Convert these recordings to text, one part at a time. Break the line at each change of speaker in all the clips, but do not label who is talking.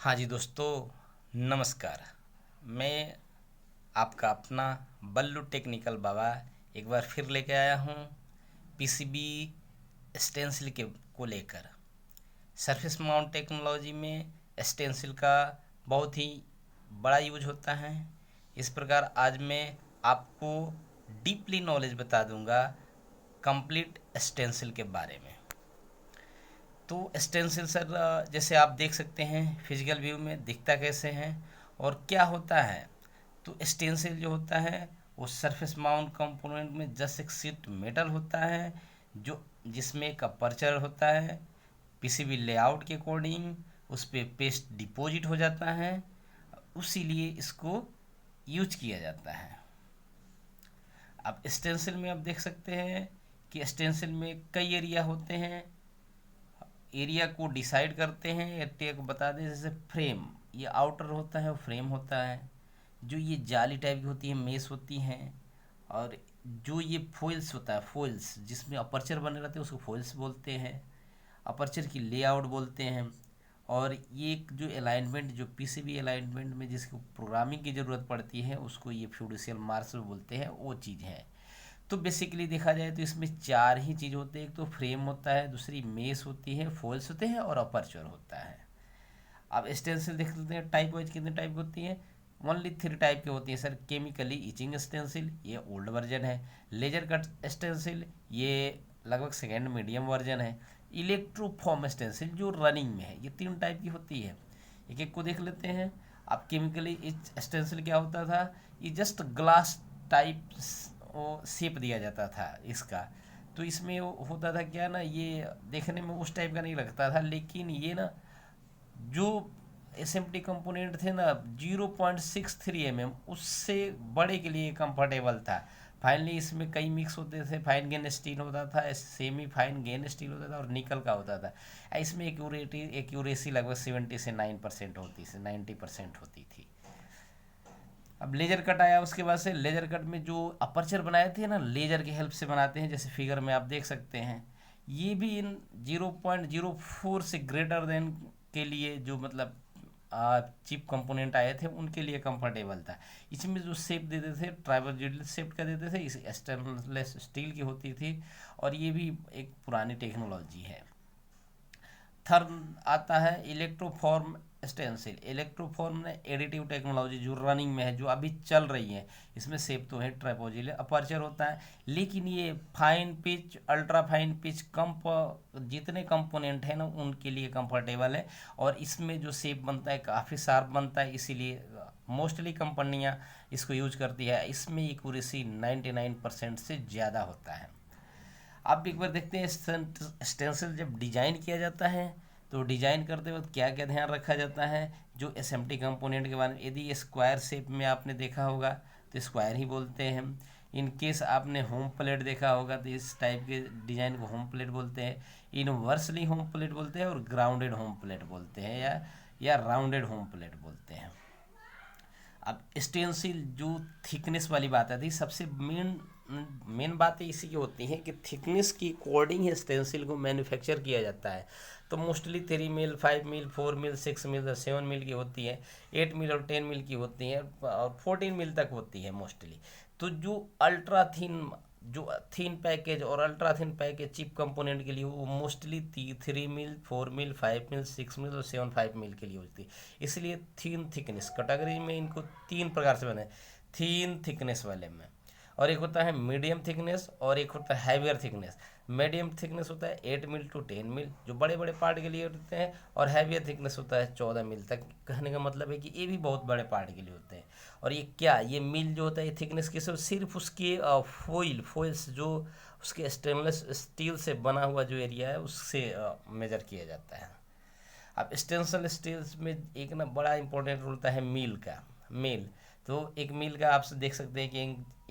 हाँ जी दोस्तों, नमस्कार। मैं आपका अपना बल्लू टेक्निकल बाबा एक बार फिर लेके आया हूँ पीसीबी स्टेंसिल के को लेकर। सरफेस माउंट टेक्नोलॉजी में स्टेंसिल का बहुत ही बड़ा यूज होता है। इस प्रकार आज मैं आपको डीपली नॉलेज बता दूंगा कंप्लीट स्टेंसिल के बारे में। तो स्टेंसिल सर, जैसे आप देख सकते हैं फिजिकल व्यू में दिखता कैसे है और क्या होता है। तो स्टेंसिल जो होता है वो सरफेस माउंट कंपोनेंट में जस्ट एक शीट मेटल होता है जो जिसमें एक अपर्चर होता है। पीसीबी लेआउट के अकॉर्डिंग उस पर पेस्ट डिपॉजिट हो जाता है, उसीलिए इसको यूज किया जाता है। अब स्टेंसिल में आप देख सकते हैं कि स्टेंसिल में कई एरिया होते हैं। एरिया को डिसाइड करते हैं, एरिया को बता दें। जैसे फ्रेम, ये आउटर होता है, फ्रेम होता है। जो ये जाली टाइप की होती है, मेस होती हैं। और जो ये फॉइल्स होता है, फॉइल्स जिसमें अपर्चर बने रहते हैं उसको फॉइल्स बोलते हैं। अपर्चर की लेआउट बोलते हैं। और ये एक जो अलाइनमेंट, जो पीसीबी अलाइनमेंट में जिसको प्रोग्रामिंग की ज़रूरत पड़ती है उसको ये फ्यूडिशियल मार्क्स बोलते हैं, वो चीज़ है। तो बेसिकली देखा जाए तो इसमें चार ही चीज़ होते हैं। एक तो फ्रेम होता है, दूसरी मेस होती है, फॉल्स होते हैं और अपर्चर होता है। अब स्टेंसिल देख लेते हैं टाइप वाइज कितने टाइप की होती हैं। ओनली 3 टाइप की होती है सर। केमिकली इचिंग स्टेंसिल, ये ओल्ड वर्जन है। लेजर कट स्टेंसिल, ये लगभग सेकेंड मीडियम वर्जन है। इलेक्ट्रोफॉर्म स्टेंसिल जो रनिंग में है। ये 3 टाइप की होती है, एक एक को देख लेते हैं। अब केमिकली इच स्टेंसिल क्या होता था, ये जस्ट ग्लास टाइप वो शेप दिया जाता था इसका। तो इसमें वो होता था क्या ना, ये देखने में उस टाइप का नहीं लगता था, लेकिन ये ना जो एसएमटी कंपोनेंट थे ना 0.63 उससे बड़े के लिए कंफर्टेबल था। फाइनली इसमें कई मिक्स होते थे। फाइन गेन स्टील होता था, सेमी फाइन गेन स्टील होता था और निकल का होता था। इसमें एक्यूरेसी लगभग 70 से 9% होती थी, 90% होती थी। अब लेजर कट आया उसके बाद से। लेजर कट में जो अपर्चर बनाए थे ना, लेजर की हेल्प से बनाते हैं, जैसे फिगर में आप देख सकते हैं। ये भी इन 0.04 से ग्रेटर देन के लिए जो मतलब चिप कंपोनेंट आए थे उनके लिए कंफर्टेबल था। इसमें जो शेप देते थे ट्राइबल शेप का देते थे, इस स्टेनलेस स्टील की होती थी। और ये भी एक पुरानी टेक्नोलॉजी है। थर्ड आता है इलेक्ट्रोफॉर्म स्टेंसिल। इलेक्ट्रोफॉर्म ने एडिटिव टेक्नोलॉजी जो रनिंग में है, जो अभी चल रही है। इसमें सेप तो है, ट्राइपोजिल अपर्चर होता है, लेकिन ये fine pitch, ultra fine pitch, कम जितने कंपोनेंट हैं ना उनके लिए कंफर्टेबल है। और इसमें जो सेप बनता है काफ़ी शार्प बनता है, इसीलिए मोस्टली कंपनियां इसको यूज करती है। इसमें एक्यूरेसी 99% से ज़्यादा होता है। आप एक बार देखते हैं स्टेंसिल जब डिजाइन किया जाता है तो डिजाइन करते वक्त क्या क्या ध्यान रखा जाता है। जो एसएमटी कंपोनेंट के बारे में, यदि ये स्क्वायर शेप में आपने देखा होगा तो स्क्वायर ही बोलते हैं। इन केस आपने होम प्लेट देखा होगा तो इस टाइप के डिजाइन को होम प्लेट बोलते हैं। इनवर्सली होम प्लेट बोलते हैं और ग्राउंडेड होम प्लेट बोलते हैं, या राउंडेड होम प्लेट बोलते हैं। अब स्टेंसिल जो थिकनेस वाली बात आती है, सबसे मेन मेन बातें इसी की होती हैं कि थिकनेस की अकॉर्डिंग ही स्टेंसिल को मैन्युफैक्चर किया जाता है। तो मोस्टली 3 मील, 5 मील, 4 मील, 6 मील, 7 मील की होती है, 8 मील और 10 मील की होती है, और 14 मील तक होती है मोस्टली। तो जो अल्ट्रा थिन, जो थिन पैकेज और ultra thin package chip component के लिए वो मोस्टली 3 मील, 4 मील, 5 मील, 6 मील और 7.5 मील के लिए होती है। इसलिए थीन थिकनेस कैटेगरी में इनको 3 प्रकार से बने। थीन थिकनेस वाले में, और एक होता है मीडियम थिकनेस और एक होता है हैवियर थिकनेस। मीडियम थिकनेस होता है 8 मील to 10 मील, जो बड़े बड़े पार्ट के लिए होते हैं। और हैवियर थिकनेस होता है 14 मील तक। कहने का मतलब है कि ये भी बहुत बड़े पार्ट के लिए होते हैं। और ये क्या, ये मील जो होता है ये थिकनेस किस, सिर्फ उसके फॉइल्स जो उसके स्टेनलेस स्टील से बना हुआ जो एरिया है उससे मेजर किया जाता है। अब स्टेंसिल स्टील्स में एक ना बड़ा इंपॉर्टेंट रोल होता है मील का। मील, तो एक मील का आप देख सकते हैं कि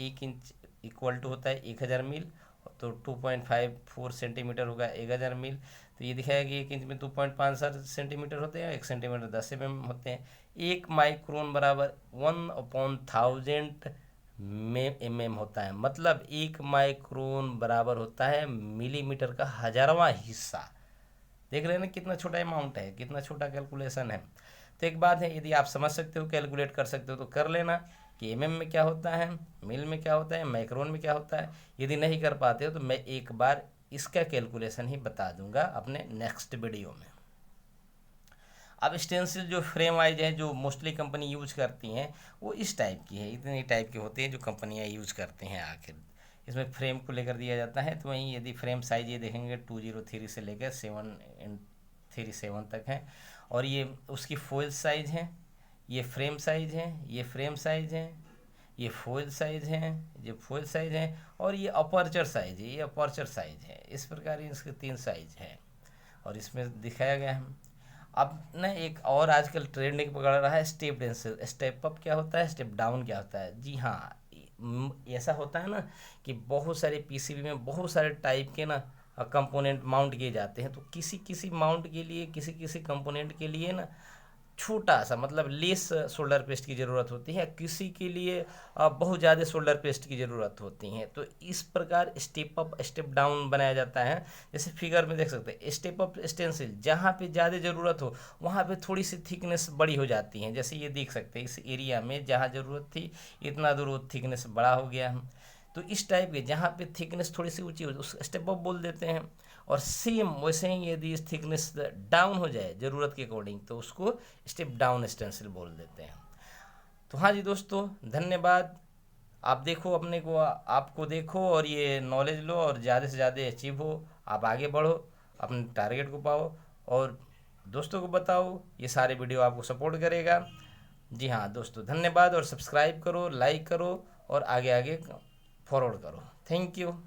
1 इंच इक्वल टू होता है 1000 मील। तो 2.54 सेंटीमीटर होगा 1000 मील। तो ये दिखाया कि 1 इंच में 2.57 सेंटीमीटर होते हैं, 1 सेंटीमीटर 10 mm होते हैं। 1 माइक्रोन बराबर 1/1000 में mm होता है। मतलब 1 माइक्रोन बराबर होता है मिलीमीटर का 1000वां हिस्सा। देख रहे हैं ना कितना छोटा अमाउंट है, कितना छोटा कैलकुलेशन है। तो एक बात है, यदि आप समझ सकते हो, कैलकुलेट कर सकते हो तो कर लेना कि एमएम में क्या होता है, मिल में क्या होता है, माइक्रोन में क्या होता है। यदि नहीं कर पाते हो तो मैं एक बार इसका कैलकुलेशन ही बता दूंगा अपने नेक्स्ट वीडियो में। अब स्टेंसिल जो फ्रेम वाइज है, जो मोस्टली कंपनी यूज करती हैं, वो इस टाइप की है, इतनी टाइप की होती हैं जो कंपनियां यूज करती हैं। आखिर इसमें फ्रेम को लेकर दिया जाता है। तो वहीं यदि फ्रेम साइज ये देखेंगे 203 से लेकर 737 तक है। और ये उसकी फोइल साइज है, ये फ्रेम साइज है, ये फ्रेम साइज है, ये फोइल साइज है, ये फोइल साइज है, और ये अपर्चर साइज है, ये अपर्चर साइज है। इस प्रकार इसके 3 साइज है और इसमें दिखाया गया है। अब न एक और आजकल ट्रेंडिंग पकड़ रहा है स्टेप डेंसिल। स्टेप अप क्या होता है, स्टेप डाउन क्या होता है? जी हाँ, ऐसा होता है ना कि बहुत सारे पीसीबी में बहुत सारे टाइप के ना कंपोनेंट माउंट किए जाते हैं। तो किसी किसी माउंट के लिए, किसी किसी कंपोनेंट के लिए ना छोटा सा मतलब लेस शोल्डर पेस्ट की ज़रूरत होती है, किसी के लिए बहुत ज़्यादा शोल्डर पेस्ट की ज़रूरत होती है। तो इस प्रकार स्टेप अप स्टेप डाउन बनाया जाता है। जैसे फिगर में देख सकते हैं, स्टेप अप स्टेंसिल जहाँ पे ज़्यादा ज़रूरत हो वहाँ पे थोड़ी सी थिकनेस बड़ी हो जाती है। जैसे ये देख सकते हैं, इस एरिया में जहाँ ज़रूरत थी इतना दूर वो थिकनेस बड़ा हो गया है। तो इस टाइप के जहाँ पे थिकनेस थोड़ी सी ऊंची हो उस स्टेप अप बोल देते हैं। और सेम वैसे ही यदि थिकनेस डाउन हो जाए ज़रूरत के अकॉर्डिंग तो उसको स्टेप डाउन स्टेंसिल बोल देते हैं। तो हाँ जी दोस्तों, धन्यवाद। आप देखो अपने को, आपको देखो और ये नॉलेज लो और ज़्यादा से ज़्यादा अचीव हो, आप आगे बढ़ो, अपने टारगेट को पाओ और दोस्तों को बताओ। ये सारे वीडियो आपको सपोर्ट करेगा। जी हाँ दोस्तों, धन्यवाद। और सब्सक्राइब करो, लाइक करो और आगे आगे फॉरवर्ड करो। Thank you.